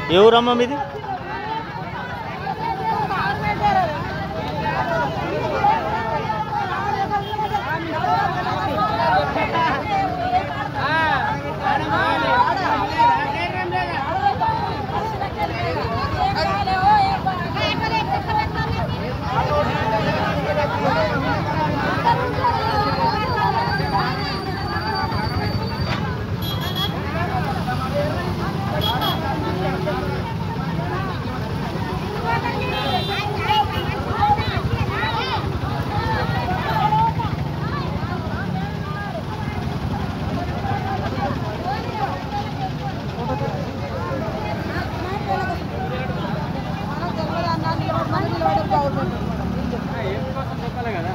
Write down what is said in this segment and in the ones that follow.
ఏ ఊరమ్మా మీది?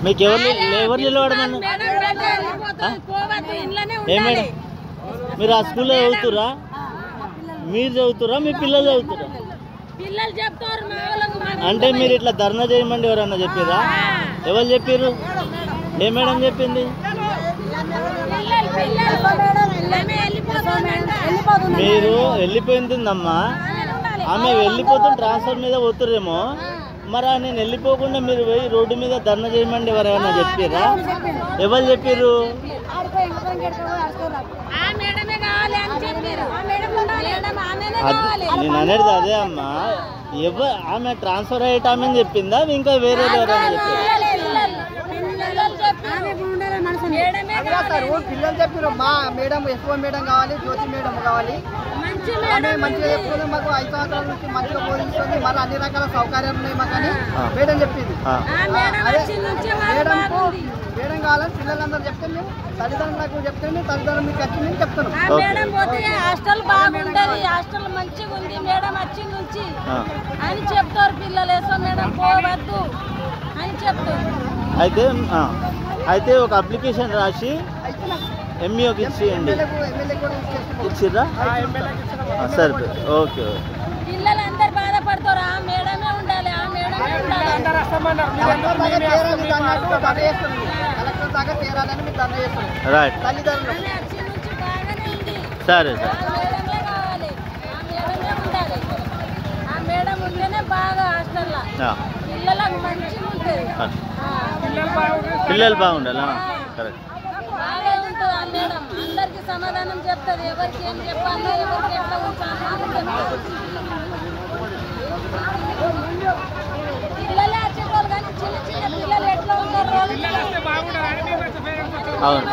మీకు ఎవరు నిలబడమన్నా? ఏ మేడం మీరు ఆ స్కూల్లో చదువుతురా? మీరు చదువుతురా మీ పిల్లలు చదువుతురా? అంటే మీరు ఇట్లా ధర్నా చేయమండి ఎవరన్నా చెప్పారా? ఎవరు చెప్పారు? ఏ మేడం చెప్పింది? మీరు వెళ్ళిపోయిందమ్మా, ఆమె వెళ్ళిపోతుంది ట్రాన్స్ఫర్ మీద పోతురేమో, మరి నేను వెళ్ళిపోకుండా మీరు పోయి రోడ్డు మీద ధర్నా చేయమండి ఎవరైనా చెప్పారా? ఎవరు చెప్పారు? నేను అనేది అదే అమ్మా, ఆమె ట్రాన్స్ఫర్ అయ్యేటామని చెప్పిందా ఇంకా వేరే ఎవరైనా చెప్పారు? పిల్లలు చెప్పారు మా మేడం ఎక్కువ మేడం కావాలి, జ్యోతి మేడం కావాలి, మంచిగా చెప్పుకుంది, మాకు 5 సంవత్సరాల నుంచి మంచిగా బోధిస్తుంది, మళ్ళీ అన్ని రకాల సౌకర్యాలు ఉన్నాయి మాకు అని మేడం చెప్పింది. మేడం కావాలని పిల్లలందరూ చెప్తే మేము తల్లిదండ్రులకు చెప్తే తల్లిదండ్రులు మీకు వచ్చింది అని చెప్తున్నాం. హాస్టల్ బాగుంటది, హాస్టల్ మంచిగా ఉంది, మేడం వచ్చి నుంచి అని చెప్తారు పిల్లలు. వేసో మేడం పోవద్దు అని చెప్తారు. అయితే ఒక అప్లికేషన్ రాసి ఎంఈఓకి ఇచ్చేయండి. ఇచ్చిర్రా? సరే ఓకే. పిల్లలందరూ బాధపడతారు, ఆ మేడమే ఉండాలి, ఆ మేడమే ఉండాలి. రైట్ సరే సార్. ఆ మేడం ఉంటేనే బాగా హాస్టల్లో పిల్లలకు మంచిగా ఉంటుంది, పిల్లలు బాగుండాలి. కరెక్ట్. బాగా ఉంటుంది ఆ మేడం, అందరికి సమాధానం చెప్తుంది, ఎవరికి ఏం చెప్పాలి, ఎవరికి ఎట్లా ఉంచాలి పిల్లలే వచ్చేవాళ్ళు, కానీ చిన్న చిన్న పిల్లలు ఎట్లా ఉంటారు అవును.